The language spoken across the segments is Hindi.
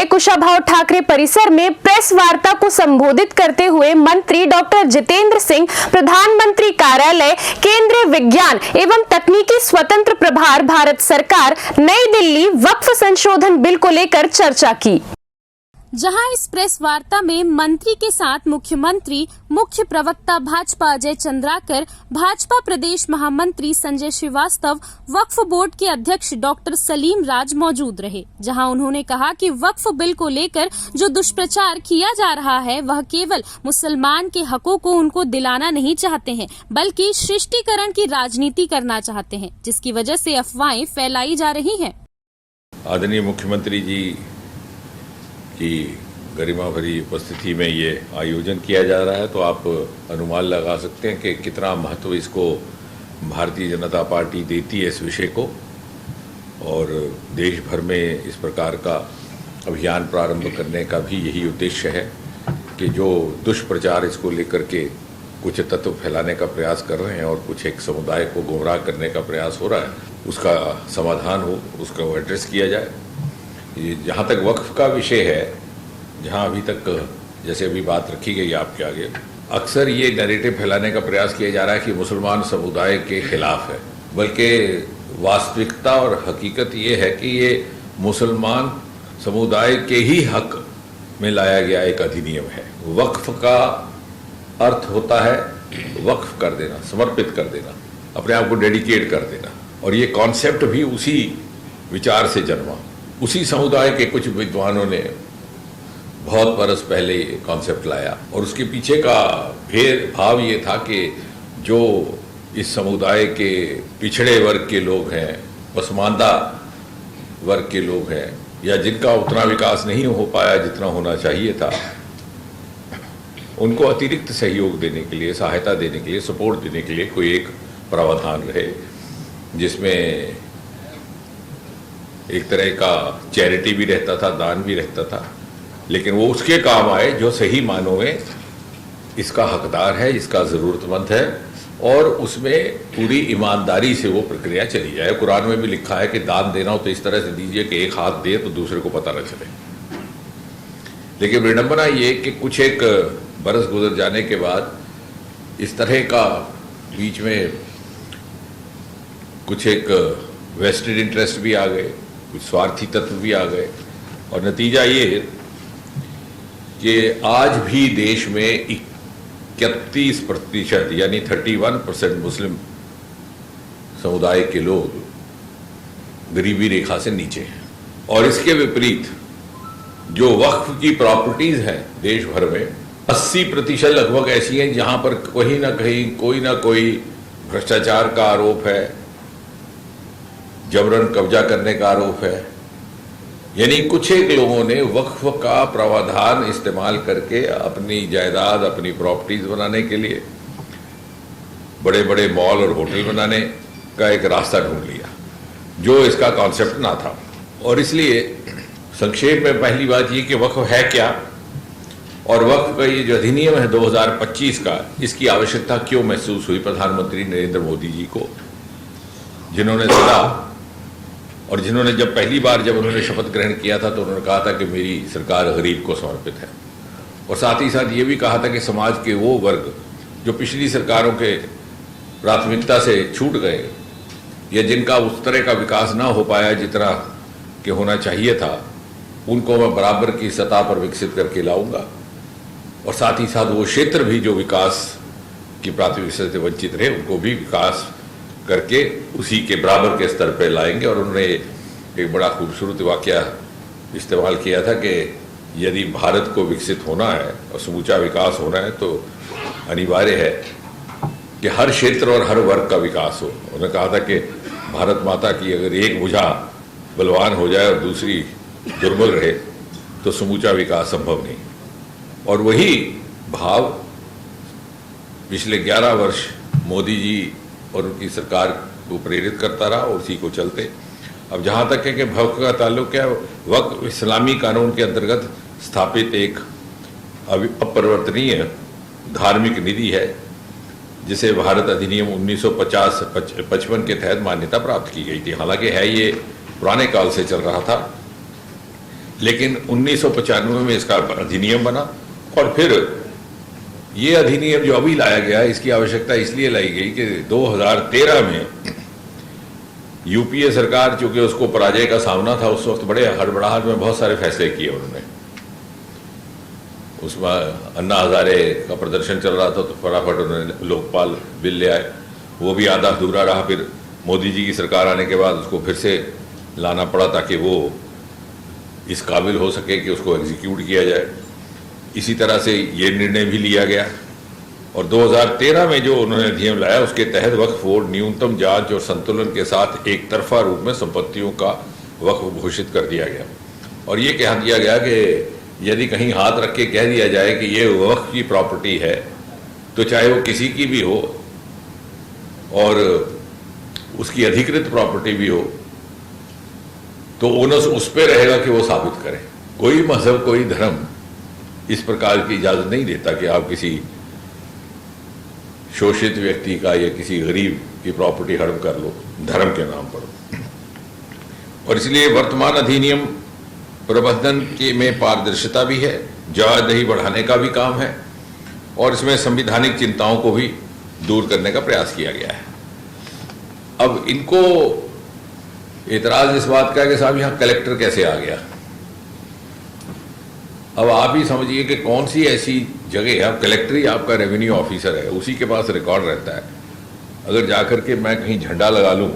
के कुशाभाऊ ठाकरे परिसर में प्रेस वार्ता को संबोधित करते हुए मंत्री डॉक्टर जितेंद्र सिंह, प्रधानमंत्री कार्यालय, केंद्रीय विज्ञान एवं तकनीकी स्वतंत्र प्रभार भारत सरकार, नई दिल्ली वक्फ संशोधन बिल को लेकर चर्चा की। जहां इस प्रेस वार्ता में मंत्री के साथ मुख्यमंत्री, मुख्य प्रवक्ता भाजपा अजय चंद्राकर, भाजपा प्रदेश महामंत्री संजय श्रीवास्तव, वक्फ बोर्ड के अध्यक्ष डॉक्टर सलीम राज मौजूद रहे। जहां उन्होंने कहा कि वक्फ बिल को लेकर जो दुष्प्रचार किया जा रहा है वह केवल मुसलमान के हकों को उनको दिलाना नहीं चाहते हैं, बल्कि सृष्टिकरण की राजनीति करना चाहते हैं, जिसकी वजह से अफवाहें फैलाई जा रही हैं। आदरणीय मुख्यमंत्री जी की गरिमा भरी उपस्थिति में ये आयोजन किया जा रहा है, तो आप अनुमान लगा सकते हैं कि कितना महत्व इसको भारतीय जनता पार्टी देती है इस विषय को। और देश भर में इस प्रकार का अभियान प्रारंभ करने का भी यही उद्देश्य है कि जो दुष्प्रचार इसको लेकर के कुछ तत्व फैलाने का प्रयास कर रहे हैं और कुछ एक समुदाय को गुमराह करने का प्रयास हो रहा है, उसका समाधान हो, उसका एड्रेस किया जाए। ये जहाँ तक वक्फ का विषय है, जहाँ अभी तक जैसे अभी बात रखी गई आपके आगे, अक्सर ये नैरेटिव फैलाने का प्रयास किया जा रहा है कि मुसलमान समुदाय के खिलाफ है, बल्कि वास्तविकता और हकीकत ये है कि ये मुसलमान समुदाय के ही हक में लाया गया एक अधिनियम है। वक्फ का अर्थ होता है वक्फ कर देना, समर्पित कर देना, अपने आप को डेडिकेट कर देना। और ये कॉन्सेप्ट भी उसी विचार से जन्मा। उसी समुदाय के कुछ विद्वानों ने बहुत बरस पहले ये कॉन्सेप्ट लाया और उसके पीछे का भाव ये था कि जो इस समुदाय के पिछड़े वर्ग के लोग हैं, पसमानदा वर्ग के लोग हैं, या जिनका उतना विकास नहीं हो पाया जितना होना चाहिए था, उनको अतिरिक्त सहयोग देने के लिए, सहायता देने के लिए, सपोर्ट देने के लिए कोई एक प्रावधान रहे, जिसमें एक तरह का चैरिटी भी रहता था, दान भी रहता था, लेकिन वो उसके काम आए जो सही मानों में इसका हकदार है, इसका ज़रूरतमंद है, और उसमें पूरी ईमानदारी से वो प्रक्रिया चली जाए। कुरान में भी लिखा है कि दान देना हो तो इस तरह से दीजिए कि एक हाथ दे तो दूसरे को पता न चले। लेकिन विडंबना ये कि कुछ एक बरस गुजर जाने के बाद इस तरह का बीच में कुछ एक वेस्टेड इंटरेस्ट भी आ गए, कुछ स्वार्थी तत्व भी आ गए, और नतीजा ये कि आज भी देश में 31% यानी 31% मुस्लिम समुदाय के लोग गरीबी रेखा से नीचे हैं। और इसके विपरीत जो वक्फ की प्रॉपर्टीज हैं देश भर में 80% लगभग ऐसी हैं जहां पर कहीं ना कहीं कोई ना कोई भ्रष्टाचार का आरोप है, जबरन कब्जा करने का आरोप है। यानी कुछ एक लोगों ने वक्फ का प्रावधान इस्तेमाल करके अपनी जायदाद, अपनी प्रॉपर्टीज बनाने के लिए बड़े बड़े मॉल और होटल बनाने का एक रास्ता ढूंढ लिया, जो इसका कॉन्सेप्ट ना था। और इसलिए संक्षेप में पहली बात ये कि वक्फ है क्या, और वक्फ का ये जो अधिनियम है 2025 का, इसकी आवश्यकता क्यों महसूस हुई प्रधानमंत्री नरेंद्र मोदी जी को, जिन्होंने सदा और जिन्होंने जब पहली बार जब उन्होंने शपथ ग्रहण किया था तो उन्होंने कहा था कि मेरी सरकार गरीब को समर्पित है, और साथ ही साथ ये भी कहा था कि समाज के वो वर्ग जो पिछली सरकारों के प्राथमिकता से छूट गए या जिनका उस तरह का विकास ना हो पाया जितना कि होना चाहिए था, उनको मैं बराबर की सतह पर विकसित करके लाऊंगा। और साथ ही साथ वो क्षेत्र भी जो विकास की प्राथमिकता से वंचित रहे, उनको भी विकास करके उसी के बराबर के स्तर पर लाएंगे। और उन्होंने एक बड़ा खूबसूरत वाकया इस्तेमाल किया था कि यदि भारत को विकसित होना है और समूचा विकास होना है तो अनिवार्य है कि हर क्षेत्र और हर वर्ग का विकास हो। उन्होंने कहा था कि भारत माता की अगर एक भुजा बलवान हो जाए और दूसरी दुर्बल रहे तो समूचा विकास संभव नहीं। और वही भाव पिछले 11 वर्ष मोदी जी और उनकी सरकार को प्रेरित करता रहा, और उसी को चलते अब जहाँ तक है कि वक्फ का ताल्लुक है, वक्फ इस्लामी कानून के अंतर्गत स्थापित एक अपरिवर्तनीय धार्मिक निधि है, जिसे भारत अधिनियम 1955 के तहत मान्यता प्राप्त की गई थी। हालांकि है ये पुराने काल से चल रहा था, लेकिन 1995 में इसका अधिनियम बना और फिर ये अधिनियम जो अभी लाया गया, इसकी आवश्यकता इसलिए लाई गई कि 2013 में यूपीए सरकार, चूंकि उसको पराजय का सामना था, उस वक्त बड़े हड़बड़ाहट में बहुत सारे फैसले किए उन्होंने। उसमें अन्ना हजारे का प्रदर्शन चल रहा था तो फटाफट उन्होंने लोकपाल बिल ले आए, वो भी आधा अधूरा रहा। फिर मोदी जी की सरकार आने के बाद उसको फिर से लाना पड़ा ताकि वो इस काबिल हो सके कि उसको एग्जीक्यूट किया जाए। इसी तरह से ये निर्णय भी लिया गया और 2013 में जो उन्होंने अधिनियम लाया उसके तहत वक्फ बोर्ड न्यूनतम जांच और संतुलन के साथ एक तरफा रूप में संपत्तियों का वक्फ घोषित कर दिया गया। और ये कह दिया गया कि यदि कहीं हाथ रख के कह दिया जाए कि ये वक्फ की प्रॉपर्टी है, तो चाहे वो किसी की भी हो और उसकी अधिकृत प्रॉपर्टी भी हो, तो ओनस उस पर रहेगा कि वो साबित करे। कोई मजहब, कोई धर्म इस प्रकार की इजाजत नहीं देता कि आप किसी शोषित व्यक्ति का या किसी गरीब की प्रॉपर्टी हड़प कर लो धर्म के नाम पर। और इसलिए वर्तमान अधिनियम प्रबंधन के में पारदर्शिता भी है, जवाबदेही बढ़ाने का भी काम है और इसमें संवैधानिक चिंताओं को भी दूर करने का प्रयास किया गया है। अब इनको एतराज इस बात का है कि साहब यहाँ कलेक्टर कैसे आ गया। अब आप ही समझिए कि कौन सी ऐसी जगह है, अब कलेक्टर ही आपका रेवेन्यू ऑफिसर है, उसी के पास रिकॉर्ड रहता है। अगर जाकर के मैं कहीं झंडा लगा लूँ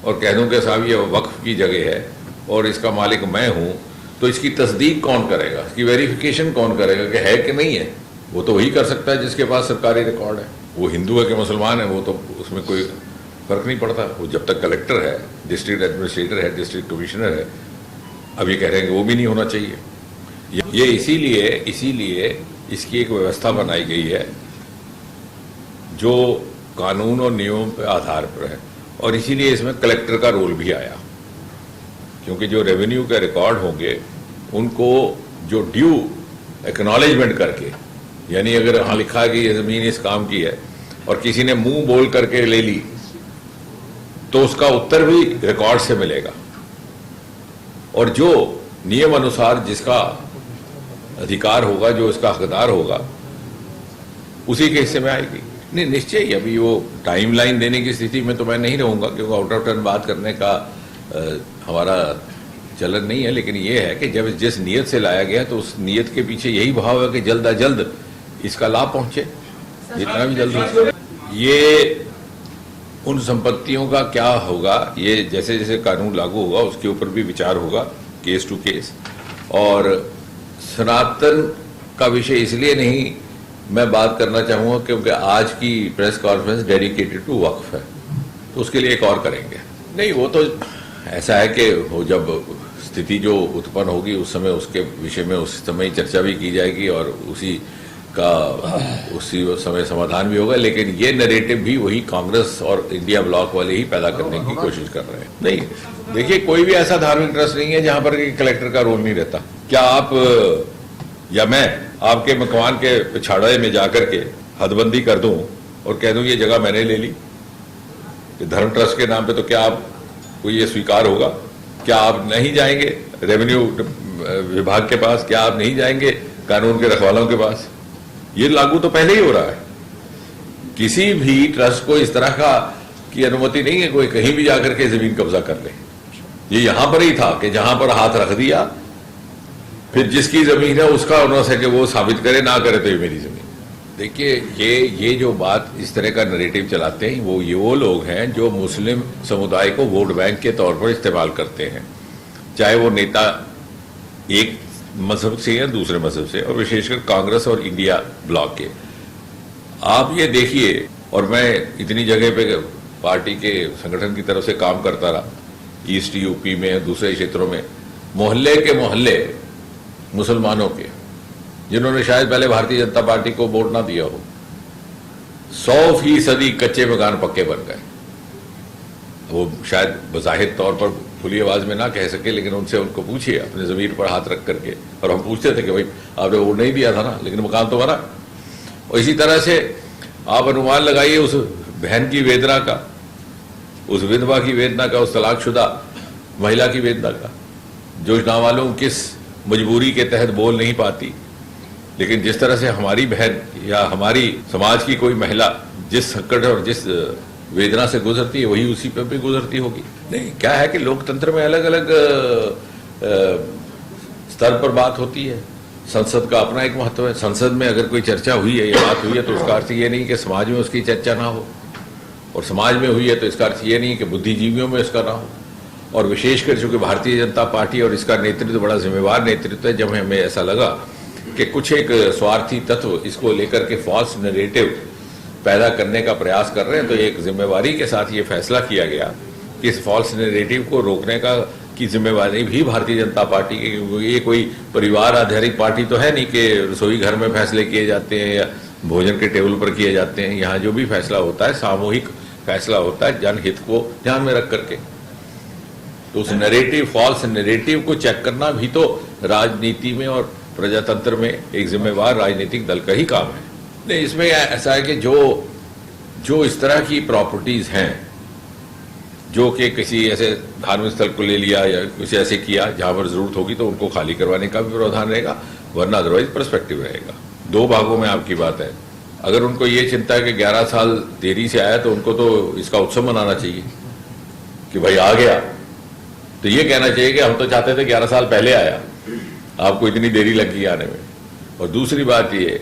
और कह दूँ कि साहब ये वक्फ की जगह है और इसका मालिक मैं हूँ, तो इसकी तस्दीक कौन करेगा, इसकी वेरिफिकेशन कौन करेगा कि है कि नहीं है? वो तो वही कर सकता है जिसके पास सरकारी रिकॉर्ड है। वो हिंदू है कि मुसलमान है, वो तो उसमें कोई फर्क नहीं पड़ता। वो जब तक कलेक्टर है, डिस्ट्रिक्ट एडमिनिस्ट्रेटर है, डिस्ट्रिक्ट कमिश्नर है, अब ये कह रहे हैं कि वो भी नहीं होना चाहिए। ये इसीलिए इसकी एक व्यवस्था बनाई गई है जो कानून और नियमों के आधार पर है और इसीलिए इसमें कलेक्टर का रोल भी आया, क्योंकि जो रेवेन्यू के रिकॉर्ड होंगे उनको जो ड्यू एक्नॉलेजमेंट करके, यानी अगर वहाँ लिखा है कि ये ज़मीन इस काम की है और किसी ने मुंह बोल करके ले ली तो उसका उत्तर भी रिकॉर्ड से मिलेगा और जो नियम अनुसार जिसका अधिकार होगा, जो इसका हकदार होगा, उसी के हिस्से में आएगी। नहीं, निश्चय ही अभी वो टाइमलाइन देने की स्थिति में तो मैं नहीं रहूँगा क्योंकि आउट ऑफ टर्न बात करने का हमारा चलन नहीं है, लेकिन ये है कि जब जिस नीयत से लाया गया तो उस नीयत के पीछे यही भाव है कि जल्द अज जल्द इसका लाभ पहुँचे, जितना भी जल्द हो। ये उन संपत्तियों का क्या होगा, ये जैसे जैसे कानून लागू होगा उसके ऊपर भी विचार होगा, केस टू केस। और सनातन का विषय इसलिए नहीं मैं बात करना चाहूँगा क्योंकि आज की प्रेस कॉन्फ्रेंस डेडिकेटेड टू वक्फ है, तो उसके लिए एक और करेंगे। नहीं, वो तो ऐसा है कि वो जब स्थिति जो उत्पन्न होगी उस समय उसके विषय में उस समय चर्चा भी की जाएगी और उसी समय समाधान भी होगा। लेकिन ये नैरेटिव भी वही कांग्रेस और इंडिया ब्लॉक वाले ही पैदा करने की कोशिश कर रहे हैं। नहीं, देखिए, कोई भी ऐसा धार्मिक ट्रस्ट नहीं है जहां पर कलेक्टर का रोल नहीं रहता। क्या आप या मैं आपके मकान के पिछाड़े में जाकर के हदबंदी कर दूं और कह दूं ये जगह मैंने ले ली धर्म ट्रस्ट के नाम पे, तो क्या आपको ये स्वीकार होगा? क्या आप नहीं जाएंगे रेवेन्यू विभाग के पास? क्या आप नहीं जाएंगे कानून के रखवालों के पास? ये लागू तो पहले ही हो रहा है। किसी भी ट्रस्ट को इस तरह की अनुमति नहीं है कोई कहीं भी जाकर के जमीन कब्जा कर ले। ये यहां पर ही था कि जहां पर हाथ रख दिया, फिर जिसकी जमीन है उसका ऑनर्स है कि वो साबित करे, ना करे तो ये मेरी जमीन। देखिए, ये जो बात इस तरह का नैरेटिव चलाते हैं वो लोग हैं जो मुस्लिम समुदाय को वोट बैंक के तौर पर इस्तेमाल करते हैं, चाहे वो नेता एक मजहब से या दूसरे मजहब से, और विशेषकर कांग्रेस और इंडिया ब्लॉक के। आप ये देखिए, और मैं इतनी जगह पे पार्टी के संगठन की तरफ से काम करता रहा, ईस्ट यूपी में, दूसरे क्षेत्रों में, मोहल्ले के मोहल्ले मुसलमानों के जिन्होंने शायद पहले भारतीय जनता पार्टी को वोट ना दिया हो, 100% कच्चे मकान पक्के बन गए। वो शायद बज़ाहिर तौर पर खुली आवाज में ना कह सके, लेकिन उनको पूछिए अपने ज़मीर पर हाथ रख करके, और हम पूछते थे कि भाई आपने वोट नहीं दिया था ना, लेकिन मकान तो बना। और इसी तरह से आप अनुमान लगाइए उस बहन की वेदना का, उस विधवा की वेदना का, उस तलाकशुदा महिला की वेदना का, जो नामालूम किस मजबूरी के तहत बोल नहीं पाती, लेकिन जिस तरह से हमारी बहन या हमारी समाज की कोई महिला जिस संकट और जिस वेदना से गुजरती है वही उसी पर भी गुजरती होगी। नहीं, क्या है कि लोकतंत्र में अलग अलग स्तर पर बात होती है। संसद का अपना एक महत्व है। संसद में अगर कोई चर्चा हुई है या बात हुई है तो उसका अर्थ ये नहीं कि समाज में उसकी चर्चा ना हो, और समाज में हुई है तो इसका अर्थ ये नहीं कि बुद्धिजीवियों में इसका ना हो। और विशेषकर चूंकि भारतीय जनता पार्टी और इसका नेतृत्व बड़ा जिम्मेवार नेतृत्व है, जब हमें ऐसा लगा कि कुछ एक स्वार्थी तत्व इसको लेकर के फॉल्स नैरेटिव पैदा करने का प्रयास कर रहे हैं, तो एक जिम्मेवारी के साथ ये फैसला किया गया कि इस फॉल्स नैरेटिव को रोकने की जिम्मेवारी भी भारतीय जनता पार्टी की, क्योंकि ये कोई परिवार आधारित पार्टी तो है नहीं कि रसोई घर में फैसले किए जाते हैं या भोजन के टेबल पर किए जाते हैं। यहाँ जो भी फैसला होता है सामूहिक फैसला होता है, जनहित को ध्यान में रख करके। तो उस नैरेटिव, फॉल्स नैरेटिव को चेक करना भी तो राजनीति में और प्रजातंत्र में एक जिम्मेवार राजनीतिक दल का ही काम है। नहीं, इसमें ऐसा है कि जो इस तरह की प्रॉपर्टीज हैं, जो कि किसी ऐसे धार्मिक स्थल को ले लिया या किसी ऐसे किया जहां पर जरूरत होगी तो उनको खाली करवाने का भी प्रावधान रहेगा, वरना अदरवाइज पर्सपेक्टिव रहेगा। दो भागों में आपकी बात है। अगर उनको ये चिंता है कि 11 साल देरी से आया तो उनको तो इसका उत्सव मनाना चाहिए कि भाई आ गया। तो ये कहना चाहिए कि हम तो चाहते थे 11 साल पहले आया, आपको इतनी देरी लगी आने में। और दूसरी बात ये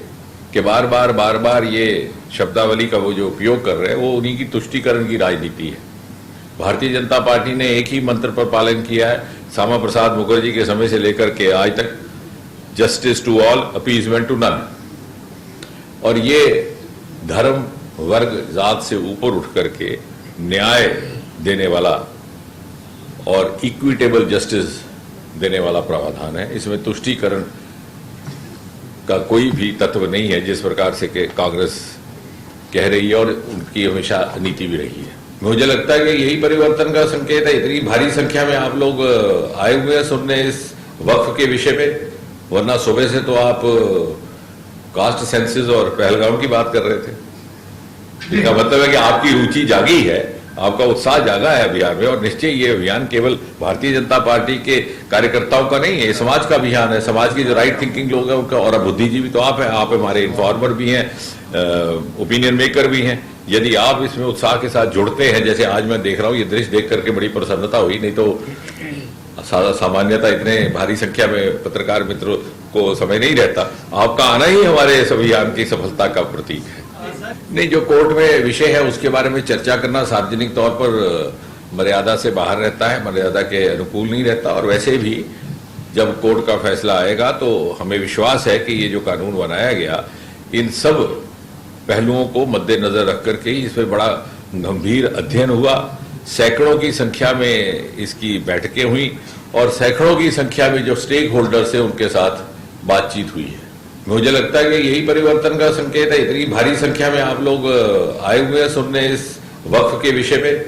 कि बार बार ये शब्दावली का वो जो उपयोग कर रहे हैं वो उन्हीं की तुष्टीकरण की राजनीति है। भारतीय जनता पार्टी ने एक ही मंत्र पर पालन किया है श्यामा प्रसाद मुखर्जी के समय से लेकर के आज तक, justice to all, appeasement to none. और ये धर्म, वर्ग, जात से ऊपर उठ करके न्याय देने वाला और इक्विटेबल जस्टिस देने वाला प्रावधान है। इसमें तुष्टीकरण का कोई भी तत्व नहीं है, जिस प्रकार से कि कांग्रेस कह रही है और उनकी हमेशा नीति भी रही है। मुझे लगता है कि यही परिवर्तन का संकेत है। इतनी भारी संख्या में आप लोग आए हुए हैं सुनने इस वक्फ के विषय में, वरना सुबह से तो आप कास्ट सेंसस और पहलगाम की बात कर रहे थे। इसका मतलब है कि आपकी रुचि जागी है, आपका उत्साह जागा है अभियान में। और निश्चय ये अभियान केवल भारतीय जनता पार्टी के कार्यकर्ताओं का नहीं है, समाज का अभियान है। समाज की जो राइट थिंकिंग लोग हैं उनका, और बुद्धिजीवी तो आप हैं, आप हमारे इन्फॉर्मर भी हैं, ओपिनियन मेकर भी हैं। यदि आप इसमें उत्साह के साथ जुड़ते हैं, जैसे आज मैं देख रहा हूँ, ये दृश्य देख करके बड़ी प्रसन्नता हुई। नहीं तो सामान्यतः इतने भारी संख्या में पत्रकार मित्रों को समय नहीं रहता। आपका आना ही हमारे इस अभियान की सफलता का प्रतीक है। नहीं, जो कोर्ट में विषय है उसके बारे में चर्चा करना सार्वजनिक तौर पर मर्यादा से बाहर रहता है, मर्यादा के अनुकूल नहीं रहता। और वैसे भी जब कोर्ट का फैसला आएगा तो हमें विश्वास है कि ये जो कानून बनाया गया, इन सब पहलुओं को मद्देनजर रख करके ही इसमें बड़ा गंभीर अध्ययन हुआ। सैकड़ों की संख्या में इसकी बैठकें हुई और सैकड़ों की संख्या में जो स्टेक होल्डर्स हैं उनके साथ बातचीत हुई है। मुझे लगता है कि यही परिवर्तन का संकेत है। इतनी भारी संख्या में आप लोग आए हुए हैं सुनने इस वक्फ के विषय में,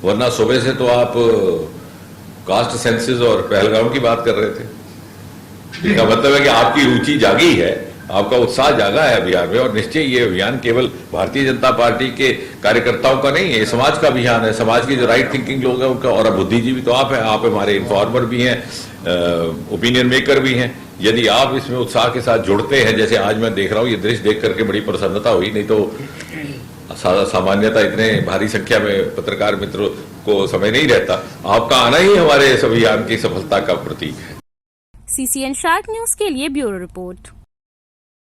वरना सुबह से तो आप कास्ट सेंसस और पहलगाम की बात कर रहे थे। इसका मतलब है कि आपकी रुचि जागी है, आपका उत्साह जागा है अभियान में। और निश्चय ये अभियान केवल भारतीय जनता पार्टी के कार्यकर्ताओं का नहीं है, समाज का अभियान है। समाज की जो राइट थिंकिंग लोग हैं उनका, और बुद्धिजीवी तो आप हैं, आप हमारे इन्फॉर्मर भी हैं, ओपिनियन मेकर भी हैं। यदि आप इसमें उत्साह के साथ जुड़ते हैं, जैसे आज मैं देख रहा हूँ, ये दृश्य देख करके बड़ी प्रसन्नता हुई। नहीं तो सामान्यतः इतने भारी संख्या में पत्रकार मित्रों को समय नहीं रहता। आपका आना ही हमारे इस अभियान की सफलता का प्रतीक है। CCN शार्क न्यूज के लिए ब्यूरो रिपोर्ट।